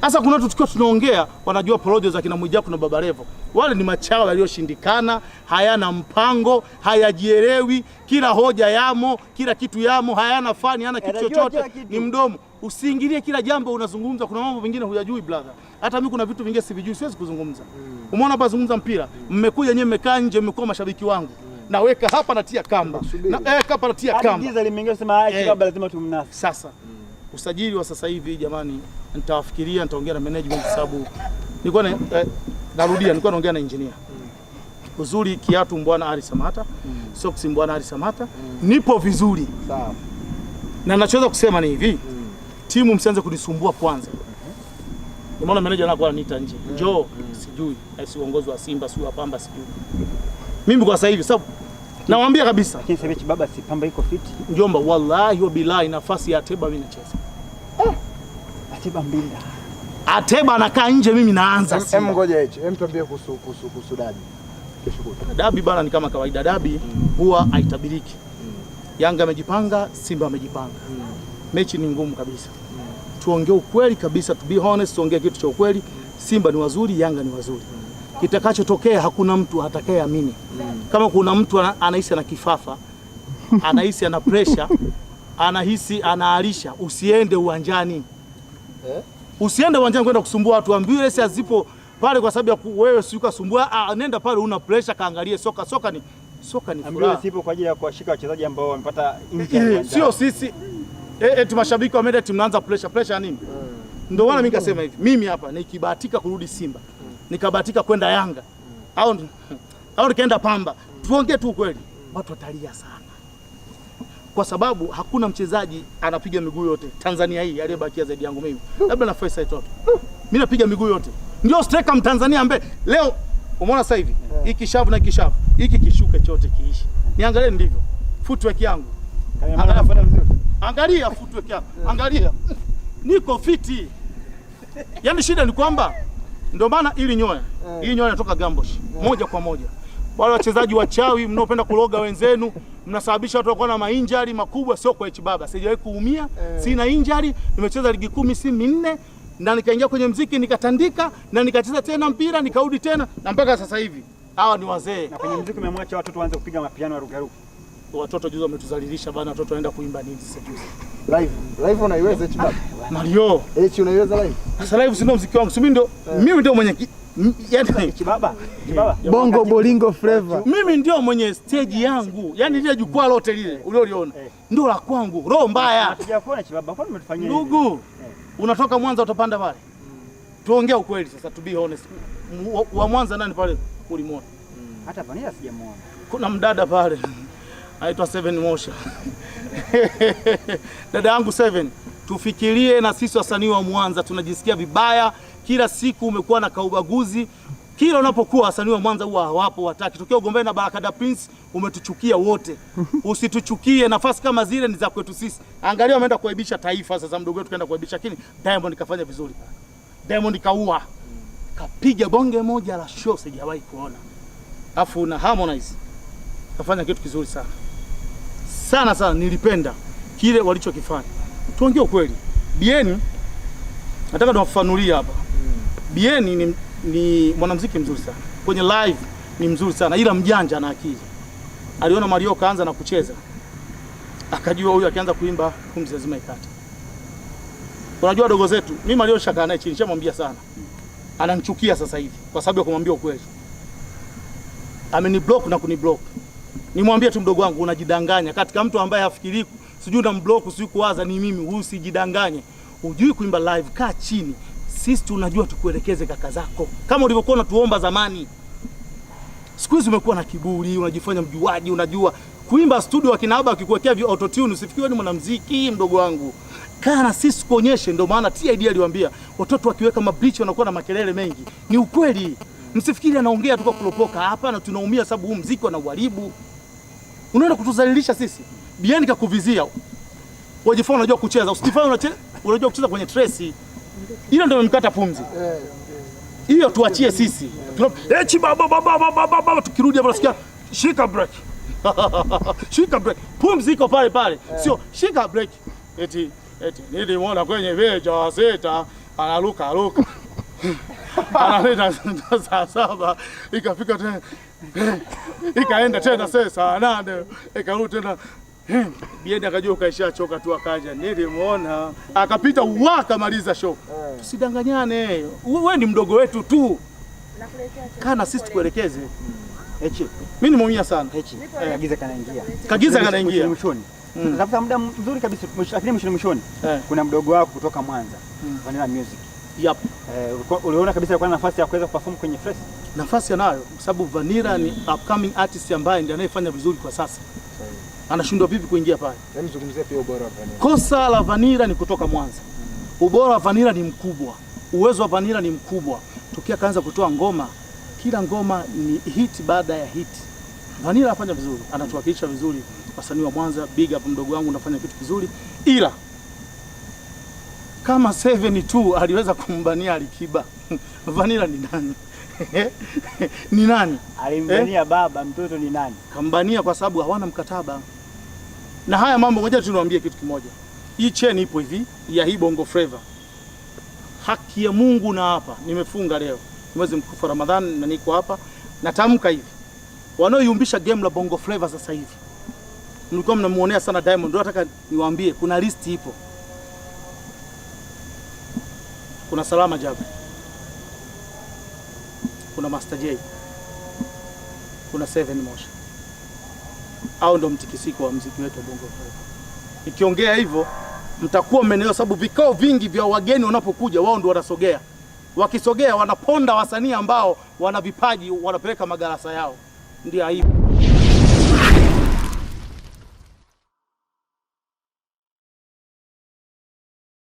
Sasa kuna watu tukiwa tunaongea wanajua porojo za kina Mwijaku na Baba Levo. Wale ni machawa walioshindikana, hayana mpango, hayajielewi, kila hoja yamo, kila kitu yamo, hayana fani, hayana kitu chochote, ni mdomo. Usiingilie kila jambo unazungumza, kuna mambo mengine hujajui brother. Hata mimi kuna vitu vingine sivijui, siwezi kuzungumza. Umeona hapa zungumza mpira, mmekuja nyewe mmekaa nje, mmekuwa mashabiki wangu. Naweka hapa natia kamba. Hapa natia kamba. Hadi giza limeingia sema haya baba lazima tumnasi. Sasa usajili wa sasa hivi jamani, nitawafikiria, nitaongea na management sababu nilikuwa narudia, nilikuwa naongea na engineer. Uzuri kiatu Mbwana Ali Samata, socks Mbwana Ali Samata, nipo vizuri. Sawa. Na ninachoweza kusema ni hivi, timu msianze kunisumbua kwanza. Nimeona manager anakuwa ananiita nje. Njoo, sijui, si uongozi wa Simba, si wa Pamba, sijui. Mimi kwa sasa hivi sababu nawaambia kabisa. Lakini sasa baba si Pamba iko fiti. Njomba wallahi wa bilahi nafasi ya Ateba mimi nacheza. Ateba mbinda. Ateba anakaa nje mimi naanza. Ngoja hicho. Tuambie kuhusu dabi. Dabi bana ni kama kawaida, dabi huwa haitabiriki. Yanga amejipanga, Simba amejipanga. Mechi ni ngumu kabisa. Tuongee ukweli kabisa, to be honest, tuongee kitu cha ukweli. Simba ni wazuri, Yanga ni wazuri. Kitakachotokea hakuna mtu atakayeamini. Kama kuna mtu anahisi ana kifafa, anahisi ana pressure, anahisi anaalisha, usiende uwanjani. Usiende uwanjani kwenda kusumbua watu, ambulance hazipo pale kwa sababu ya wewe sikuka sumbua. Nenda pale una pressure, kaangalie soka. Soka ni furaha. Ambulance sipo kwa ajili ya kuwashika wachezaji ambao wamepata injury. Sio sisi. Mashabiki wameenda tunaanza pressure nini? Ndio maana mimi nikasema hivi, mimi hapa nikibahatika kurudi Simba, nikabahatika kwenda Yanga au nikaenda Pamba, tuongee tu kweli, watu watalia sana. Kwa sababu hakuna mchezaji anapiga miguu yote Tanzania hii aliyebakia zaidi yangu mimi. Labda na Faisal Toto. Mimi napiga miguu yote. Ndio striker Mtanzania ambaye leo umeona sasa hivi hiki shavu na kishavu, hiki kishuke chote kiishi. Niangalie ndivyo. Footwork yangu. Angalia footwork yangu. Angalia. Niko fiti. Yaani shida ni kwamba ndio maana ili nyoya inatoka Gambosh moja kwa moja. Wale wachezaji wachawi mnaopenda kuloga wenzenu, mnasababisha watu wakuwa na mainjari makubwa. Sio kwa baba, sijawahi kuumia, sina injury, nimecheza ligi 10 msimu 4 na nikaingia kwenye muziki nikatandika na nikacheza tena mpira nikarudi tena na mpaka sasa hivi. Hawa ni wazee. Na kwenye muziki umemwacha watoto waanze kupiga mapiano ya rugaruka. Watoto juzi wametuzalilisha bana, watoto waenda kuimba nini sasa juzi. Live unaiweza eti baba? Mario. Eti unaiweza live? Sasa live sio muziki wangu. Mimi ndio mwenye yaani kibaba. Bongo Bolingo Flavor. Mimi ndio mwenye stage yangu. Yaani ile jukwaa lote lile ulioliona. Ndio la kwangu. Roho mbaya. Hatujakuona kibaba. Kwani umetufanyia hivi? Ndugu. Unatoka Mwanza utapanda pale. Tuongee ukweli sasa, to be honest. Wa Mwanza nani pale ulimuona? Hata Vanilla sijamuona. Kuna mdada pale. Aitwa Seven Mosha. Dada yangu Seven, tufikirie na sisi wasanii wa Mwanza tunajisikia vibaya. Kila siku umekuwa na kaubaguzi. Kila unapokuwa wasanii wa Mwanza huwa hawapo, wataki. Tukiwa ugombea na Baraka Prince umetuchukia wote. Usituchukie, nafasi kama zile ni za kwetu sisi. Angalia wameenda kuaibisha taifa sasa, mdogo wetu kaenda kuaibisha, lakini Diamond kafanya vizuri. Diamond kaua. Kapiga bonge moja la show sijawahi kuona. Alafu na Harmonize kafanya kitu kizuri sana. Sana nilipenda kile walichokifanya. Tuongee ukweli. Bien nataka tuwafafanulie hapa. Bien ni mwanamuziki mzuri sana. Kwenye live ni mzuri sana, ila mjanja na akili. Aliona Mario kaanza na kucheza, akajua huyu akianza kuimba pumzi lazima ikate. Unajua dogo zetu, mimi Mario shaka naye chini, nishamwambia sana. Ananichukia sasa hivi kwa sababu ya kumwambia ukweli. Ameniblock na kuniblock. Nimwambie tu mdogo wangu, unajidanganya. Katika mtu ambaye hafikiri sijui na mblock sijui kuwaza ni mimi, huyu usijidanganye. Hujui kuimba live, kaa chini. Sisi tunajua tukuelekeze kaka zako. Kama ulivyokuwa unatuomba zamani. Siku hizi umekuwa na kiburi, unajifanya mjuaji, unajua kuimba studio akinaba akikuwekea auto tune usifikiwe ni mwanamuziki mdogo wangu. Kaa na sisi kuonyeshe, ndio maana TID aliwaambia watoto wakiweka mablichi wanakuwa na makelele mengi. Ni ukweli. Msifikiri anaongea tu kwa kulopoka. Hapana, tunaumia sababu huu muziki unauharibu. Unaenda kutuzalilisha sisi. Bien kakuvizia. Wajifanya unajua kucheza, usijifanye unajua kucheza kwenye trace. Ile ndio imemkata pumzi. Hiyo tuachie sisi. Echi baba tukirudi hapo nasikia shika break. Shika break. Pumzi iko pale. Sio shika break. Eti nilimwona kwenye veja seta Analuka analeta saa 7 ikafika tena ikaenda tena saa 8 ikarudi tena. Bienda akajua kaisha choka tu, akaja nilimuona akapita akamaliza show. Tusidanganyane, wewe ni mdogo wetu tu, kana sisi tukuelekeze. Mimi nimeumia sana. Kagiza kanaingia mwishoni. Tafuta muda mzuri kabisa, lakini mwishoni kuna mdogo wako kutoka Mwanza, Vanilla Music. Yep. Uliona kabisa alikuwa na nafasi ya kuweza kuperform kwenye Fresh? Nafasi anayo kwa sababu Vanilla ni upcoming artist ambaye ndiye anayefanya vizuri kwa sasa. Anashindwa vipi kuingia pale? Hebu zungumzia pia ubora wa Vanilla. Kosa la Vanilla ni kutoka Mwanza. Ubora wa Vanilla ni mkubwa. Uwezo wa Vanilla ni mkubwa. Tokea kaanza kutoa ngoma, kila ngoma ni hit baada ya hit. Vanilla anafanya vizuri, anatuwakilisha vizuri wasanii wa Mwanza. Big up mdogo wangu, unafanya kitu kizuri. Ila kama 72 aliweza kumbania Alikiba, Vanilla ni nani? Ni nani? Alimbania baba, mtoto ni nani? Kambania kwa sababu hawana mkataba. Na haya mambo, ngoja tunawaambie kitu kimoja. Hii chain ipo hivi ya hii Bongo Flava. Haki ya Mungu na hapa nimefunga leo mwezi mkuu Ramadhani na niko hapa natamka hivi. Wanaoyumbisha game la Bongo Flava sasa hivi, mlikuwa mnamuonea sana Diamond, ndio nataka niwaambie kuna list ipo. Kuna Salama Jabe, kuna Master J, kuna 7 Motion. Au ndo mtikisiko wa muziki wetu wa Bongo Flava. Nikiongea hivyo mtakuwa mmenelewa, sababu vikao vingi vya wageni wanapokuja wao ndio wanasogea. Wakisogea wanaponda wasanii ambao wana vipaji, wanapeleka magarasa yao. Ndio aibu.